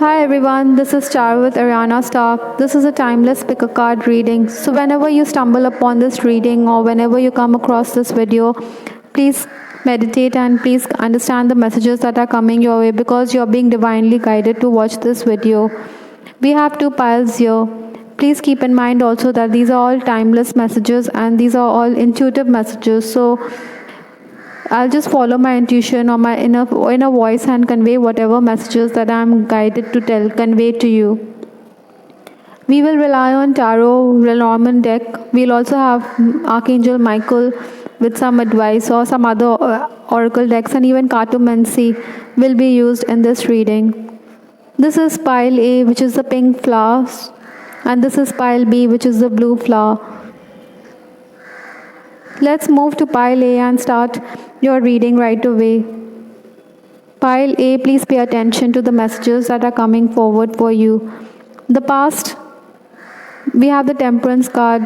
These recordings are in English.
Hi everyone, this is Char with Ariana Stock. This is a timeless pick a card reading. So whenever you stumble upon this reading or whenever you come across this video, please meditate and please understand the messages that are coming your way because you're being divinely guided to watch this video. We have two piles here. Please keep in mind also that these are all timeless messages and these are all intuitive messages. So I'll just follow my intuition or my inner voice and convey whatever messages that I'm guided to convey to you. We will rely on Tarot Lenormand deck. We'll also have Archangel Michael with some advice or some other oracle decks, and even cartomancy will be used in this reading. This is pile A, which is the pink flowers, and this is pile B, which is the blue flower. Let's move to pile A and start your reading right away. Pile A, please pay attention to the messages that are coming forward for you. The past, we have the Temperance card.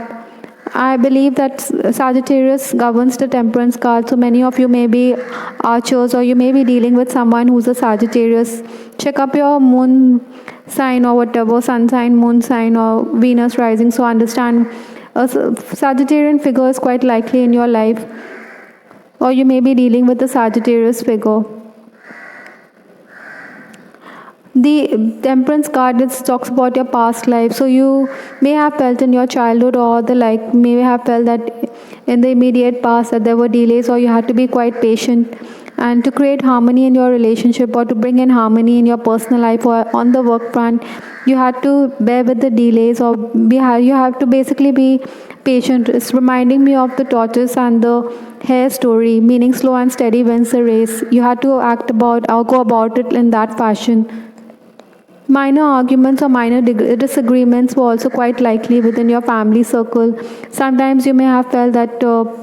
I believe that Sagittarius governs the Temperance card, so many of you may be archers or you may be dealing with someone who's a Sagittarius. Check up your moon sign or whatever, sun sign, moon sign or Venus rising, so understand a Sagittarian figure is quite likely in your life, or you may be dealing with a Sagittarius figure. The Temperance card talks about your past life, so you may have felt in your childhood or may have felt that in the immediate past that there were delays or you had to be quite patient, and to create harmony in your relationship or to bring in harmony in your personal life or on the work front, you had to bear with the delays or you have to basically be patient. It's reminding me of the tortoise and the hare story, meaning slow and steady wins the race. You had to go about it in that fashion. Minor arguments or minor disagreements were also quite likely within your family circle. Sometimes you may have felt that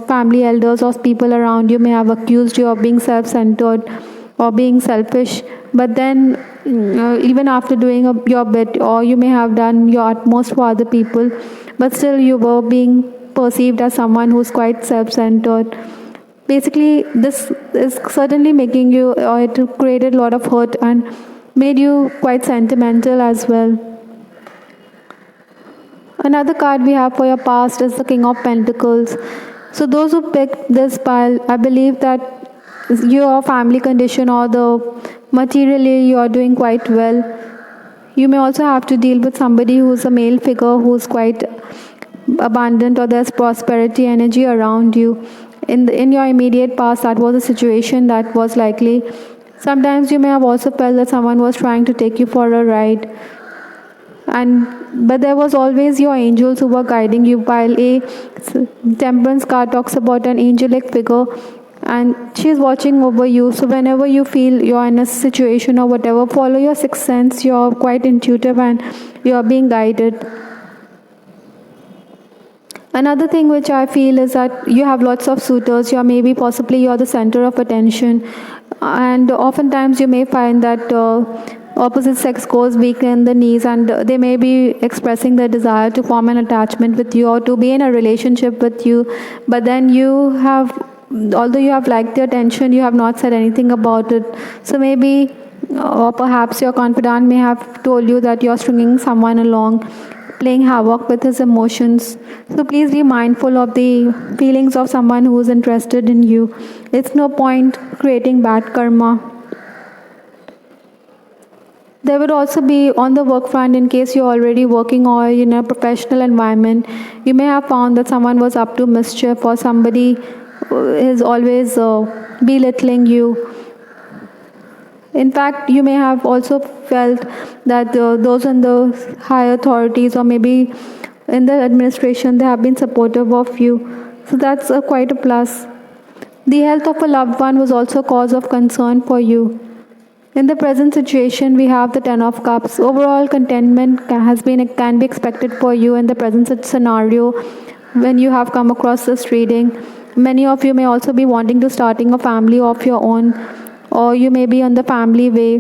family elders or people around you may have accused you of being self-centered or being selfish. But then, even after doing your bit, or you may have done your utmost for other people, but still you were being perceived as someone who's quite self-centered. Basically, this is certainly making you, or it created a lot of hurt and made you quite sentimental as well. Another card we have for your past is the King of Pentacles. So those who picked this pile, I believe that your family condition or materially you are doing quite well. You may also have to deal with somebody who's a male figure who's quite abundant, or there's prosperity energy around you. In your immediate past, that was a situation that was likely. Sometimes you may have also felt that someone was trying to take you for a ride. But there was always your angels who were guiding you. Pile A, Temperance card talks about an angelic figure and she's watching over you. So whenever you feel you're in a situation or whatever, follow your sixth sense. You're quite intuitive and you're being guided. Another thing which I feel is that you have lots of suitors. Possibly you're the center of attention. And oftentimes you may find that opposite sex goes weak in the knees and they may be expressing their desire to form an attachment with you or to be in a relationship with you. But then although you have liked their attention, you have not said anything about it. So maybe, or perhaps your confidant may have told you that you're stringing someone along, playing havoc with his emotions. So please be mindful of the feelings of someone who is interested in you. It's no point creating bad karma. There would also be on the work front, in case you're already working or in a professional environment, you may have found that someone was up to mischief or somebody is always belittling you. In fact, you may have also felt that those in the high authorities or maybe in the administration, they have been supportive of you. So that's quite a plus. The health of a loved one was also a cause of concern for you. In the present situation, we have the Ten of Cups. Overall contentment can be expected for you in the present scenario when you have come across this reading. Many of you may also be wanting to starting a family of your own, or you may be on the family way.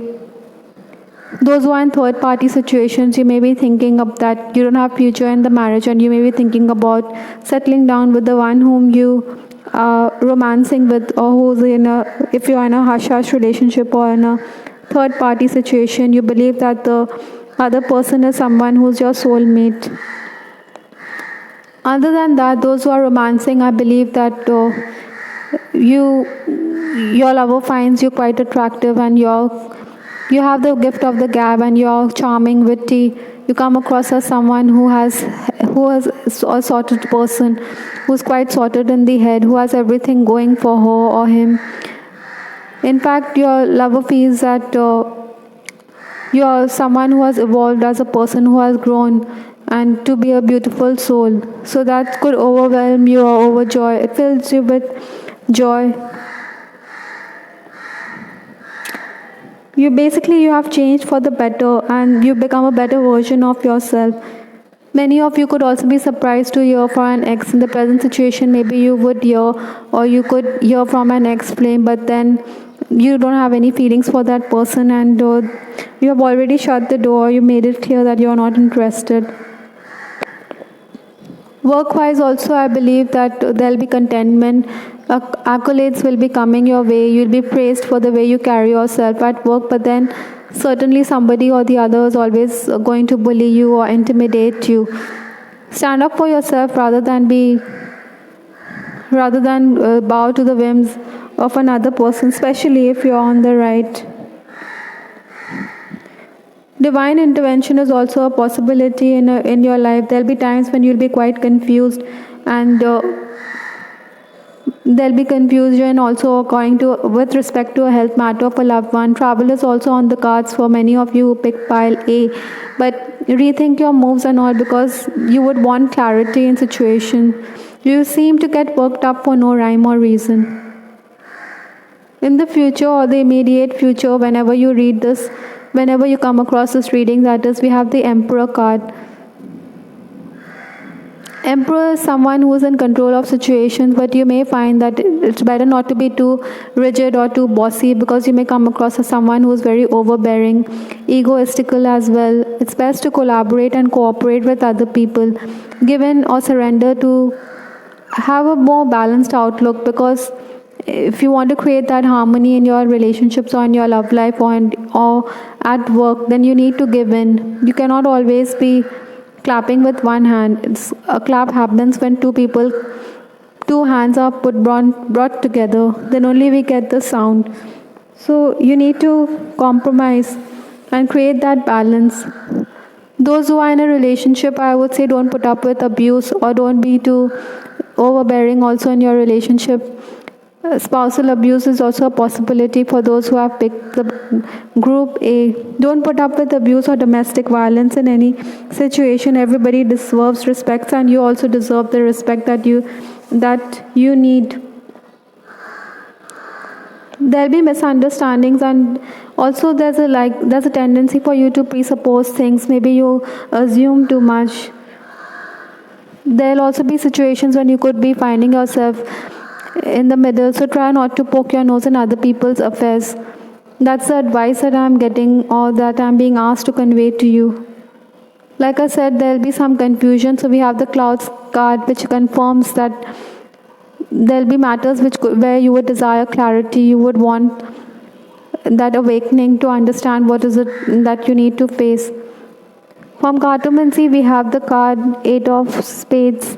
Those who are in third party situations, you may be thinking of that you don't have future in the marriage and you may be thinking about settling down with the one whom you are romancing with, or if you're in a hush-hush relationship or in a third party situation. You believe that the other person is someone who's your soulmate. Other than that, those who are romancing, I believe that your lover finds you quite attractive, and you have the gift of the gab, and you're charming, witty. You come across as someone who is a sorted person, who's quite sorted in the head, who has everything going for her or him. In fact, your lover feels that you're someone who has evolved as a person, who has grown, and to be a beautiful soul. So that could overwhelm you or overjoy. It fills you with joy. You have changed for the better, and you become a better version of yourself. Many of you could also be surprised to hear from an ex in the present situation. Maybe you would hear, or you could hear from an ex flame, but then you don't have any feelings for that person, and you have already shut the door. You made it clear that you're not interested. Work-wise also, I believe that there'll be contentment. Accolades will be coming your way. You'll be praised for the way you carry yourself at work, but then certainly somebody or the other is always going to bully you or intimidate you. Stand up for yourself rather than bow to the whims of another person, especially if you're on the right. Divine intervention is also a possibility in your life. There'll be times when you'll be quite confused, and there'll be confusion also with respect to a health matter of a loved one. Travel is also on the cards for many of you who pick pile A. But rethink your moves and all, because you would want clarity in situation. You seem to get worked up for no rhyme or reason. In the future or the immediate future, whenever you read this, whenever you come across this reading, that is, we have the Emperor card. Emperor is someone who is in control of situations, but you may find that it's better not to be too rigid or too bossy, because you may come across as someone who is very overbearing, egoistical as well. It's best to collaborate and cooperate with other people, give in or surrender to have a more balanced outlook, because if you want to create that harmony in your relationships or in your love life or at work, then you need to give in. You cannot always be clapping with one hand. A clap happens when two hands are brought together. Then only we get the sound. So you need to compromise and create that balance. Those who are in a relationship, I would say, don't put up with abuse, or don't be too overbearing also in your relationship. Spousal abuse is also a possibility for those who have picked the group A. Don't put up with abuse or domestic violence in any situation. Everybody deserves respect, and you also deserve the respect that you need. There'll be misunderstandings, and also there's a tendency for you to presuppose things. Maybe you assume too much. There'll also be situations when you could be finding yourself in the middle, so try not to poke your nose in other people's affairs. That's the advice that I'm getting, or that I'm being asked to convey to you. Like I said, there'll be some confusion, so we have the Clouds card, which confirms that there'll be matters where you would desire clarity. You would want that awakening to understand what is it that you need to face. From cartomancy, we have the card 8 of Spades.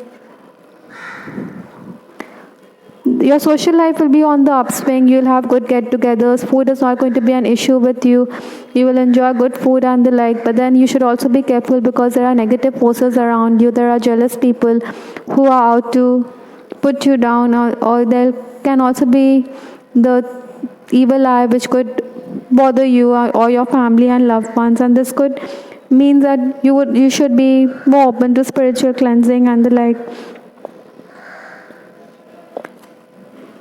Your social life will be on the upswing. You'll have good get-togethers. Food is not going to be an issue with you. You will enjoy good food and the like. But then you should also be careful, because there are negative forces around you. There are jealous people who are out to put you down, or there can also be the evil eye which could bother you or your family and loved ones. And this could mean that you should be more open to spiritual cleansing and the like.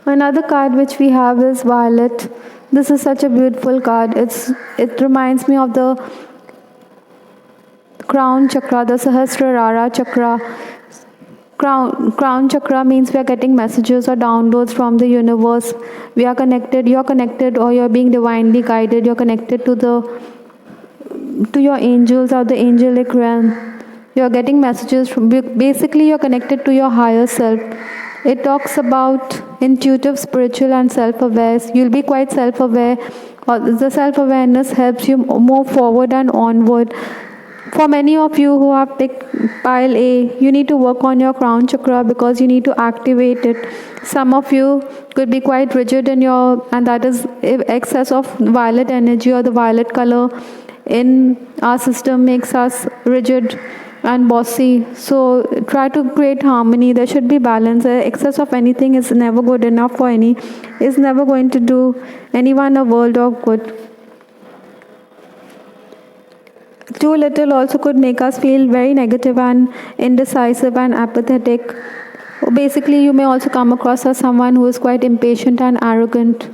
Another card which we have is Violet. This is such a beautiful card. It reminds me of the crown chakra, the Sahasrara chakra. Crown chakra means we are getting messages or downloads from the universe. We are connected. You are connected, or you are being divinely guided. You are connected to your angels or the angelic realm. You are getting messages from. Basically, you are connected to your higher self. It talks about intuitive, spiritual, and self-aware. You'll be quite self-aware or the self-awareness helps you move forward and onward. For many of you who have picked pile A, you need to work on your crown chakra because you need to activate it. Some of you could be quite rigid in your, and that is excess of violet energy or the violet color in our system makes us rigid and bossy. So try to create harmony. There should be balance. Excess of anything is never good enough for any, is never going to do anyone a world of good. Too little also could make us feel very negative and indecisive and apathetic. Basically, you may also come across as someone who is quite impatient and arrogant.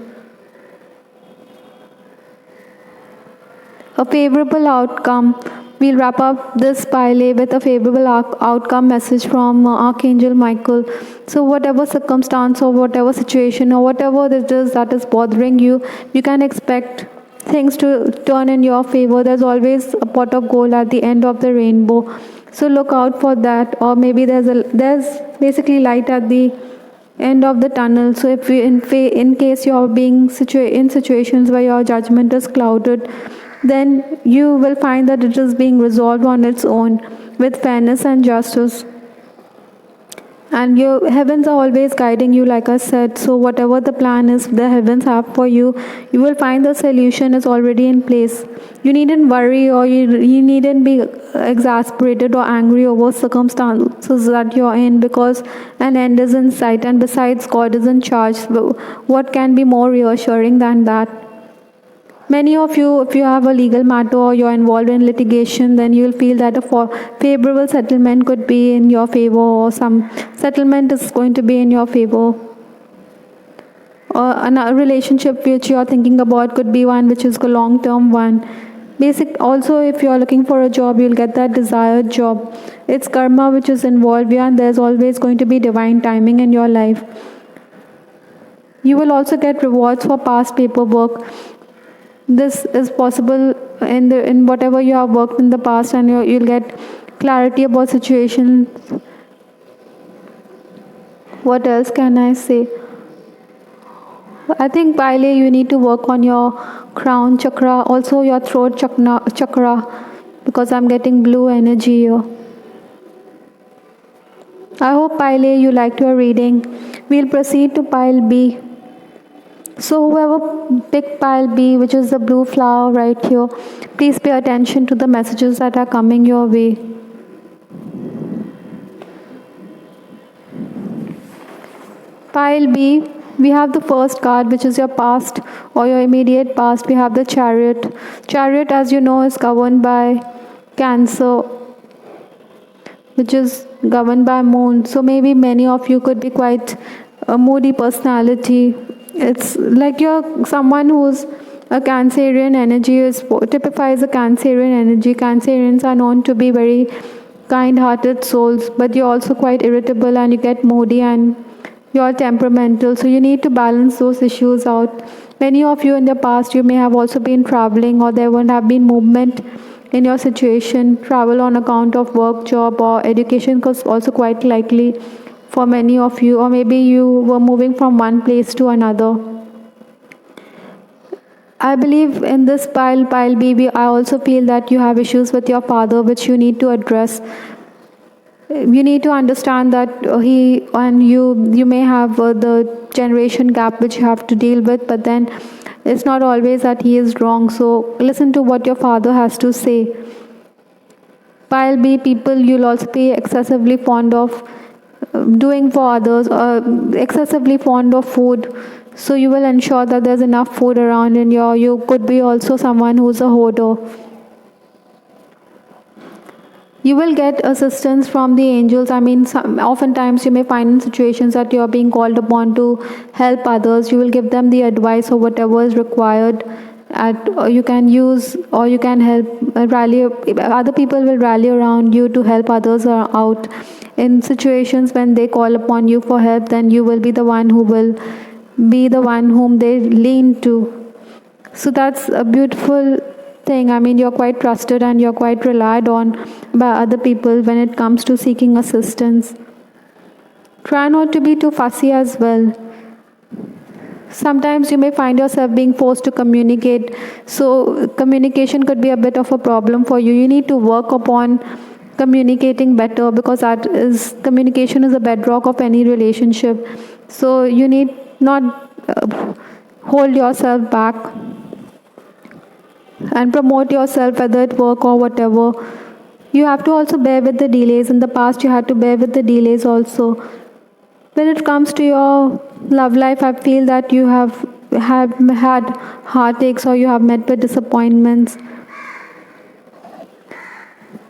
A favorable outcome. We'll wrap up this pile A with a favorable outcome message from Archangel Michael. So whatever circumstance or whatever situation or whatever it is that is bothering you, you can expect things to turn in your favor. There's always a pot of gold at the end of the rainbow. So look out for that. Or maybe there's basically light at the end of the tunnel. So if you, in case you're being in situations where your judgment is clouded, then you will find that it is being resolved on its own with fairness and justice. And your heavens are always guiding you, like I said. So whatever the plan is the heavens have for you, you will find the solution is already in place. You needn't worry, or you needn't be exasperated or angry over circumstances that you're in, because an end is in sight, and besides, God is in charge. What can be more reassuring than that? Many of you, if you have a legal matter or you're involved in litigation, then you'll feel that a favorable settlement could be in your favor, or some settlement is going to be in your favor. Or a relationship which you're thinking about could be one which is a long-term one. Also, if you're looking for a job, you'll get that desired job. It's karma which is involved here, and there's always going to be divine timing in your life. You will also get rewards for past paperwork. This is possible in whatever you have worked in the past, and you'll get clarity about situations. What else can I say? I think pile A, you need to work on your crown chakra, also your throat chakra, because I'm getting blue energy here. I hope pile A, you liked your reading. We'll proceed to pile B. So whoever picked pile B, which is the blue flower right here, please pay attention to the messages that are coming your way. Pile B, we have the first card, which is your past or your immediate past. We have the Chariot. Chariot, as you know, is governed by Cancer, which is governed by Moon. So maybe many of you could be quite a moody personality. It's like you're someone who's a Cancerian energy, typifies a Cancerian energy. Cancerians are known to be very kind-hearted souls, but you're also quite irritable, and you get moody, and you're temperamental. So you need to balance those issues out. Many of you in the past, you may have also been traveling, or there won't have been movement in your situation. Travel on account of work, job, or education was also quite likely for many of you, or maybe you were moving from one place to another. I believe in this pile B, I also feel that you have issues with your father which you need to address. You need to understand that he and you may have the generation gap which you have to deal with, but then it's not always that he is wrong. So listen to what your father has to say. Pile B people, you'll also be excessively fond of doing for others, excessively fond of food. So you will ensure that there's enough food around, and you could be also someone who's a hoarder. You will get assistance from the angels. I mean, oftentimes you may find in situations that you are being called upon to help others. You will give them the advice or whatever is required. You can use, or you can help rally. Other people will rally around you to help others out. In situations when they call upon you for help, then you will be the one who will be the one whom they lean to. So that's a beautiful thing. I mean, you're quite trusted and you're quite relied on by other people when it comes to seeking assistance. Try not to be too fussy as well. Sometimes you may find yourself being forced to communicate. So communication could be a bit of a problem for you. You need to work upon communicating better, because communication is a bedrock of any relationship. So you need not hold yourself back and promote yourself, whether at work or whatever. You have to also bear with the delays. In the past, you had to bear with the delays also. When it comes to your love life, I feel that you have had heartaches, or you have met with disappointments.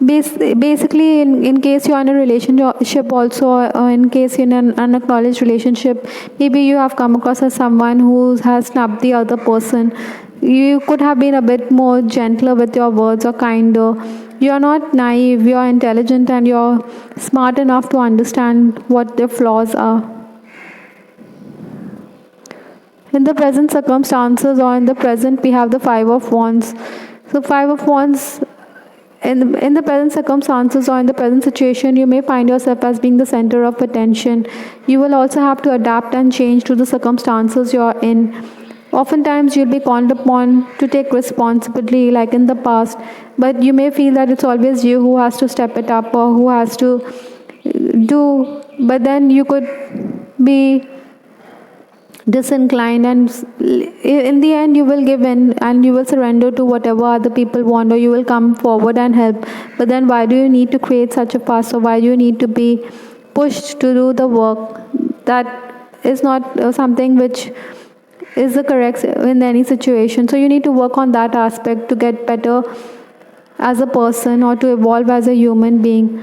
Basically, in case you're in a relationship also, or in case you're in an unacknowledged relationship, maybe you have come across as someone who has snubbed the other person. You could have been a bit more gentler with your words, or kinder. You're not naive, you're intelligent, and you're smart enough to understand what their flaws are. In the present circumstances, or in the present, we have the Five of Wands. So Five of Wands, in the present circumstances or in the present situation, you may find yourself as being the center of attention. You will also have to adapt and change to the circumstances you're in. Oftentimes you'll be called upon to take responsibility, like in the past, but you may feel that it's always you who has to step it up, or who has to do, but then you could be disinclined, and in the end you will give in and you will surrender to whatever other people want, or you will come forward and help. But then why do you need to create such a fuss, or why do you need to be pushed to do the work? That is not something which is the correct in any situation. So you need to work on that aspect to get better as a person, or to evolve as a human being.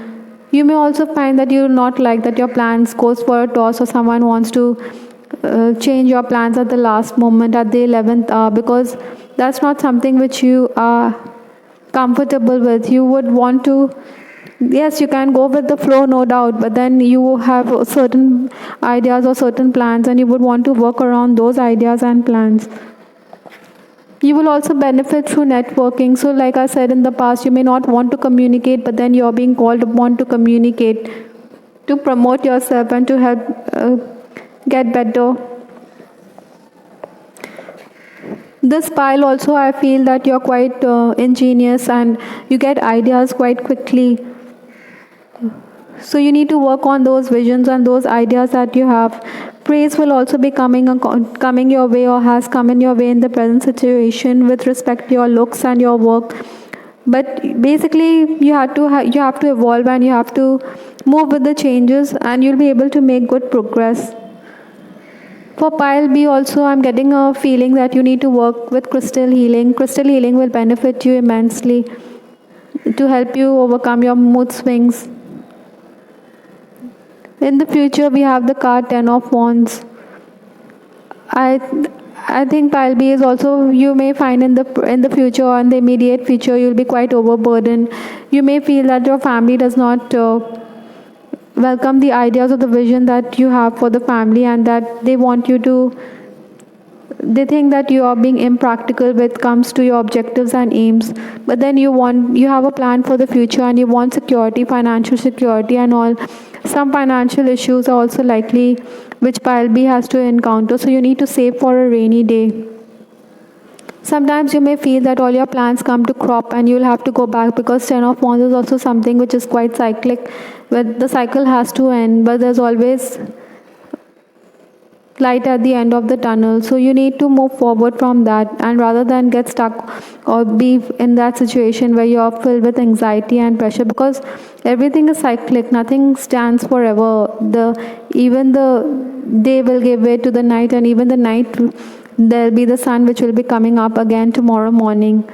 You may also find that you will not like that your plans goes for a toss, or someone wants to change your plans at the last moment, at the 11th hour, because that's not something which you are comfortable with. You would want to, yes, you can go with the flow, no doubt, but then you have certain ideas or certain plans, and you would want to work around those ideas and plans. You will also benefit through networking. So like I said in the past, you may not want to communicate, but then you're being called upon to communicate, to promote yourself and to help get better. This pile also, I feel that you're quite ingenious and you get ideas quite quickly. So you need to work on those visions and those ideas that you have. Praise will also be coming your way, or has come in your way in the present situation with respect to your looks and your work. But basically, you have to evolve, and you have to move with the changes, and you'll be able to make good progress. For pile B also, I'm getting a feeling that you need to work with crystal healing. Crystal healing will benefit you immensely to help you overcome your mood swings. In the future, we have the card 10 of Wands. I think pile B is also, you may find in the future, or in the immediate future, you'll be quite overburdened. You may feel that your family does not welcome the ideas or the vision that you have for the family, and that they think that you are being impractical when it comes to your objectives and aims. But then you have a plan for the future, and you want security, financial security and all. Some financial issues are also likely which pile B has to encounter, so you need to save for a rainy day. Sometimes you may feel that all your plans come to crop and you'll have to go back, because 10 of Wands is also something which is quite cyclic, where the cycle has to end, but there's always light at the end of the tunnel. So you need to move forward from that, and rather than get stuck or be in that situation where you're filled with anxiety and pressure, because everything is cyclic, nothing stands forever. Even the day will give way to the night, and even the night, there'll be the sun which will be coming up again tomorrow morning.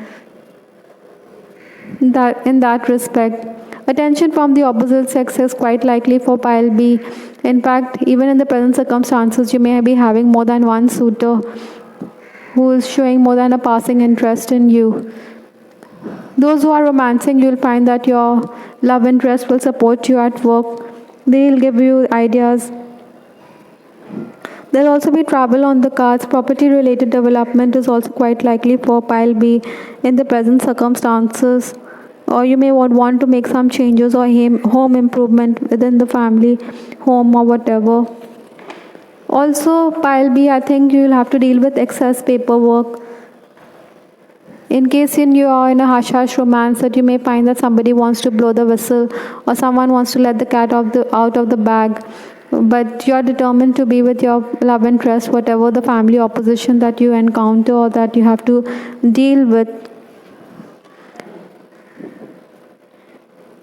In that respect, attention from the opposite sex is quite likely for pile B. In fact, even in the present circumstances, you may be having more than one suitor who is showing more than a passing interest in you. Those who are romancing, you'll find that your love interest will support you at work. They'll give you ideas. There'll also be travel on the cards. Property-related development is also quite likely for pile B in the present circumstances. Or you may want to make some changes or home improvement within the family, home or whatever. Also, pile B, I think you will have to deal with excess paperwork. In case you are in a hush-hush romance, that you may find that somebody wants to blow the whistle or someone wants to let the cat out of the bag. But you are determined to be with your love interest, whatever the family opposition that you encounter or that you have to deal with.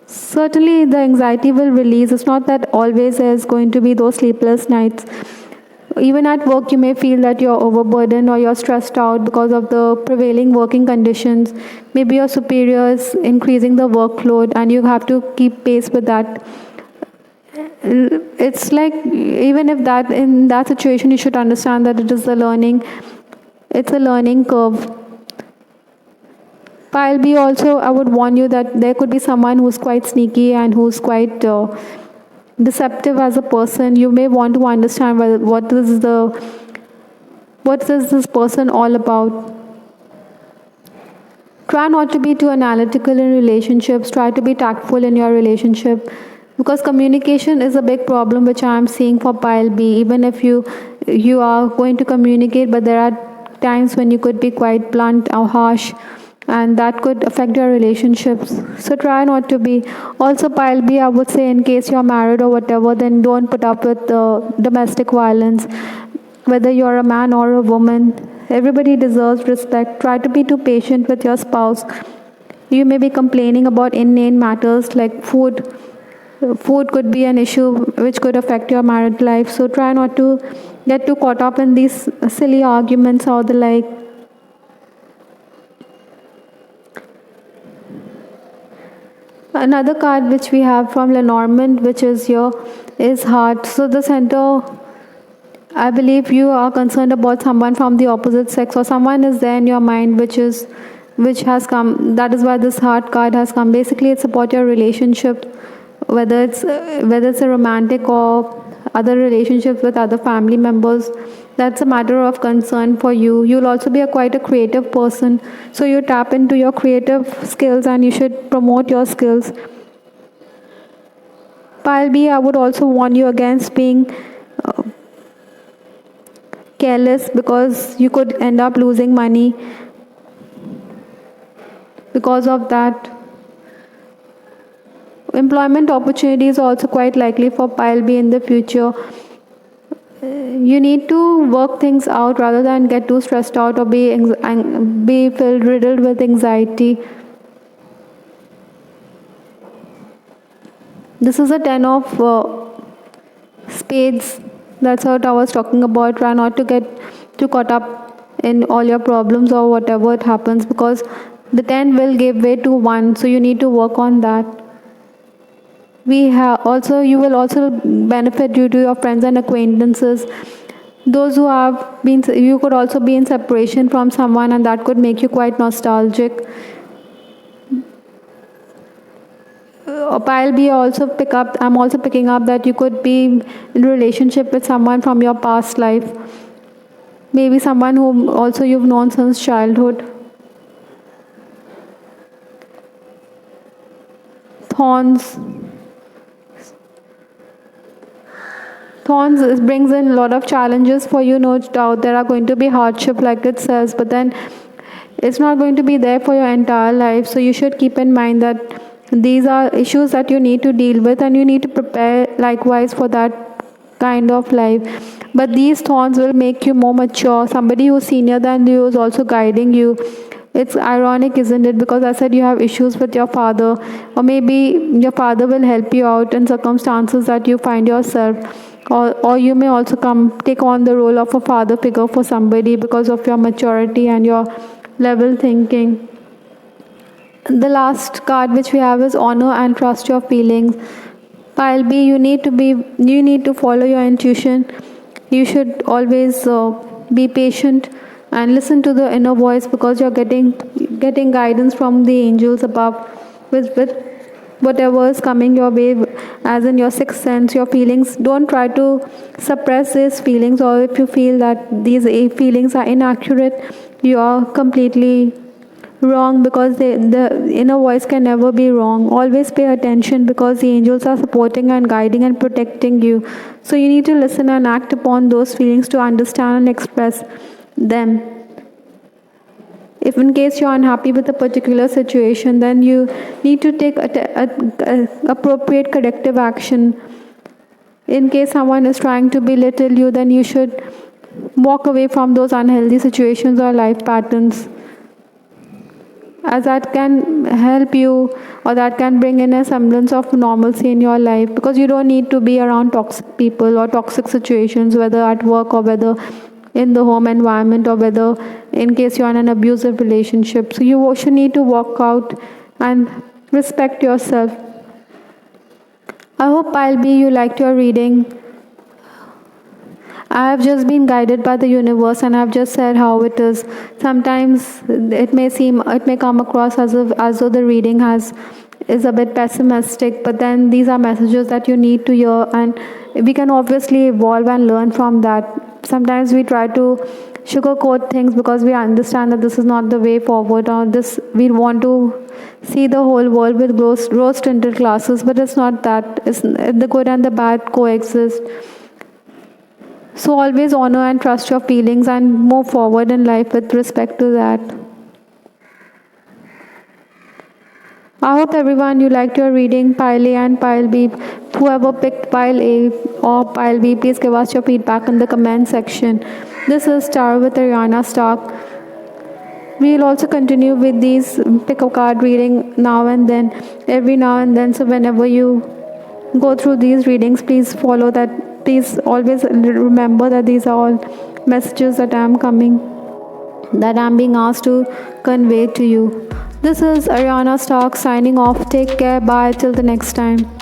Certainly, the anxiety will release. It's not that always there's going to be those sleepless nights. Even at work, you may feel that you're overburdened or you're stressed out because of the prevailing working conditions. Maybe your superior is increasing the workload and you have to keep pace with that. It's like, even if that in that situation, you should understand that it's a learning curve. Pile B also, I would warn you that there could be someone who's quite sneaky and who's quite deceptive as a person. You may want to understand what is this person all about. Try not to be too analytical in relationships. Try to be tactful in your relationship, because communication is a big problem which I am seeing for pile B. Even if you are going to communicate, but there are times when you could be quite blunt or harsh, and that could affect your relationships. So try not to be. Also, pile B, I would say, in case you're married or whatever, then don't put up with domestic violence. Whether you're a man or a woman, everybody deserves respect. Try to be too patient with your spouse. You may be complaining about inane matters like food. Food could be an issue which could affect your married life. So try not to get too caught up in these silly arguments or the like. Another card which we have from Lenormand, which is here, is heart. So the center, I believe you are concerned about someone from the opposite sex, or someone is there in your mind which has come. That is why this heart card has come. Basically, it's about your relationship, whether it's a romantic or other relationships with other family members. That's a matter of concern for you. You'll also be quite a creative person, so you tap into your creative skills and you should promote your skills. Pile B, I would also warn you against being careless, because you could end up losing money because of that. Employment opportunities are also quite likely for pile B in the future. You need to work things out rather than get too stressed out or be riddled with anxiety. This is a 10 of spades. That's what I was talking about. Try not to get too caught up in all your problems or whatever it happens, because the 10 will give way to 1. So you need to work on that. You will also benefit due to your friends and acquaintances. Those who have been, you could also be in separation from someone, and that could make you quite nostalgic. Pile B, I'm also picking up that you could be in a relationship with someone from your past life. Maybe someone whom also you've known since childhood. Thorns brings in a lot of challenges for you, no doubt. There are going to be hardship, like it says, but then it's not going to be there for your entire life. So you should keep in mind that these are issues that you need to deal with, and you need to prepare likewise for that kind of life. But these thorns will make you more mature. Somebody who's senior than you is also guiding you. It's ironic, isn't it? Because I said you have issues with your father, or maybe your father will help you out in circumstances that you find yourself. Or you may also take on the role of a father figure for somebody because of your maturity and your level thinking. The last card which we have is honor and trust your feelings. Pile B, you need to follow your intuition. You should always be patient and listen to the inner voice, because you're getting guidance from the angels above with whatever is coming your way, as in your sixth sense, your feelings. Don't try to suppress these feelings, or if you feel that these feelings are inaccurate, you are completely wrong, because the inner voice can never be wrong. Always pay attention, because the angels are supporting and guiding and protecting you. So you need to listen and act upon those feelings to understand and express them. If in case you're unhappy with a particular situation, then you need to take appropriate corrective action. In case someone is trying to belittle you, then you should walk away from those unhealthy situations or life patterns, as that can help you, or that can bring in a semblance of normalcy in your life, because you don't need to be around toxic people or toxic situations, whether at work or whether in the home environment, or whether in case you're in an abusive relationship. So you should need to walk out and respect yourself. I hope, Pile B, you liked your reading. I have just been guided by the universe, and I have just said how it is. Sometimes it may come across as though the reading is a bit pessimistic, but then these are messages that you need to hear, and we can obviously evolve and learn from that. Sometimes we try to sugarcoat things because we understand that this is not the way forward, or we want to see the whole world with rose-tinted glasses, but it's not that. The good and the bad coexist. So always honor and trust your feelings and move forward in life with respect to that. I hope everyone you liked your reading, Pile A and Pile B. Whoever picked Pile A or Pile B, please give us your feedback in the comment section. This is Tarot with Ariana Stark. We'll also continue with these pick a card reading now and then, every now and then. So whenever you go through these readings, please follow that. Please always remember that these are all messages that I'm being asked to convey to you. This is Ariana Stark signing off. Take care. Bye. Till the next time.